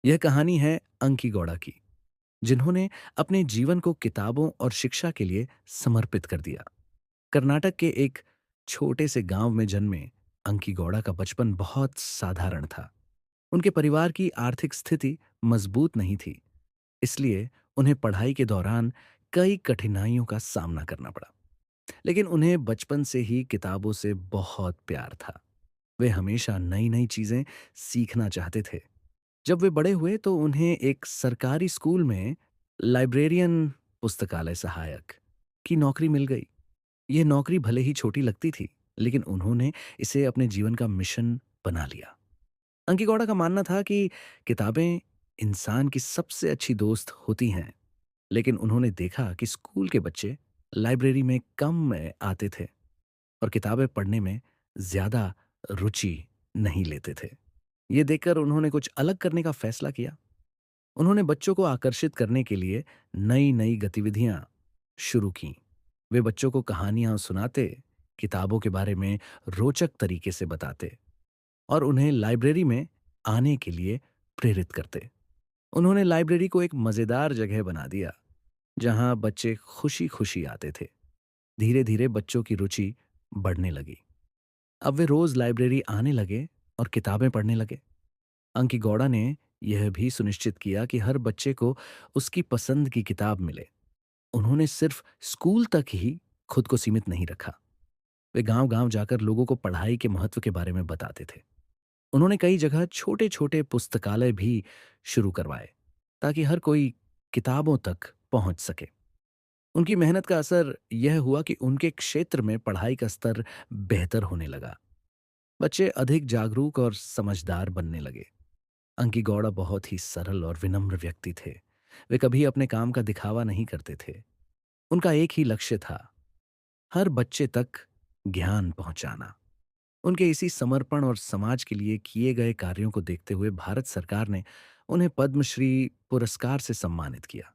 यह कहानी है अंकी गौड़ा की, जिन्होंने अपने जीवन को किताबों और शिक्षा के लिए समर्पित कर दिया। कर्नाटक के एक छोटे से गांव में जन्मे अंकी गौड़ा का बचपन बहुत साधारण था। उनके परिवार की आर्थिक स्थिति मजबूत नहीं थी, इसलिए उन्हें पढ़ाई के दौरान कई कठिनाइयों का सामना करना पड़ा। लेकिन उन्हें बचपन से ही किताबों से बहुत प्यार था। वे हमेशा नई नई चीजें सीखना चाहते थे। जब वे बड़े हुए तो उन्हें एक सरकारी स्कूल में लाइब्रेरियन, पुस्तकालय सहायक की नौकरी मिल गई। यह नौकरी भले ही छोटी लगती थी, लेकिन उन्होंने इसे अपने जीवन का मिशन बना लिया। अंकी गौड़ा का मानना था कि किताबें इंसान की सबसे अच्छी दोस्त होती हैं, लेकिन उन्होंने देखा कि स्कूल के बच्चे लाइब्रेरी में कम आते थे और किताबें पढ़ने में ज्यादा रुचि नहीं लेते थे। ये देखकर उन्होंने कुछ अलग करने का फैसला किया। उन्होंने बच्चों को आकर्षित करने के लिए नई नई गतिविधियां शुरू की। वे बच्चों को कहानियां सुनाते, किताबों के बारे में रोचक तरीके से बताते और उन्हें लाइब्रेरी में आने के लिए प्रेरित करते। उन्होंने लाइब्रेरी को एक मजेदार जगह बना दिया, जहां बच्चे खुशी खुशी आते थे। धीरे धीरे बच्चों की रुचि बढ़ने लगी। अब वे रोज लाइब्रेरी आने लगे और किताबें पढ़ने लगे। अंकी गौड़ा ने यह भी सुनिश्चित किया कि हर बच्चे को उसकी पसंद की किताब मिले। उन्होंने सिर्फ स्कूल तक ही खुद को सीमित नहीं रखा। वे गांव-गांव जाकर लोगों को पढ़ाई के महत्व के बारे में बताते थे। उन्होंने कई जगह छोटे-छोटे पुस्तकालय भी शुरू करवाए, ताकि हर कोई किताबों तक पहुंच सके। उनकी मेहनत का असर यह हुआ कि उनके क्षेत्र में पढ़ाई का स्तर बेहतर होने लगा। बच्चे अधिक जागरूक और समझदार बनने लगे। अंकी गौड़ा बहुत ही सरल और विनम्र व्यक्ति थे। वे कभी अपने काम का दिखावा नहीं करते थे। उनका एक ही लक्ष्य था, हर बच्चे तक ज्ञान पहुंचाना। उनके इसी समर्पण और समाज के लिए किए गए कार्यों को देखते हुए भारत सरकार ने उन्हें पद्मश्री पुरस्कार से सम्मानित किया।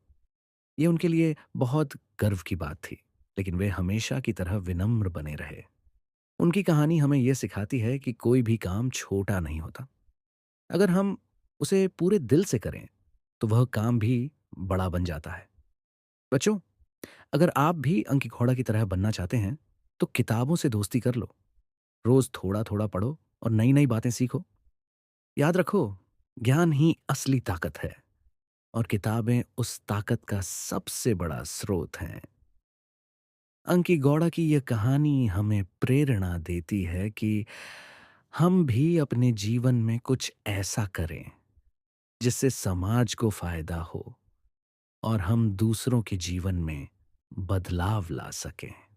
ये उनके लिए बहुत गर्व की बात थी, लेकिन वे हमेशा की तरह विनम्र बने रहे। उनकी कहानी हमें यह सिखाती है कि कोई भी काम छोटा नहीं होता। अगर हम उसे पूरे दिल से करें, तो वह काम भी बड़ा बन जाता है। बच्चों, अगर आप भी अंकी घोड़ा की तरह बनना चाहते हैं, तो किताबों से दोस्ती कर लो। रोज थोड़ा-थोड़ा पढ़ो और नई-नई बातें सीखो। याद रखो, ज्ञान ही असली ताकत है और किताबें उस ताकत का सबसे बड़ा स्रोत हैं। अंकी गौड़ा की यह कहानी हमें प्रेरणा देती है कि हम भी अपने जीवन में कुछ ऐसा करें, जिससे समाज को फायदा हो और हम दूसरों के जीवन में बदलाव ला सकें।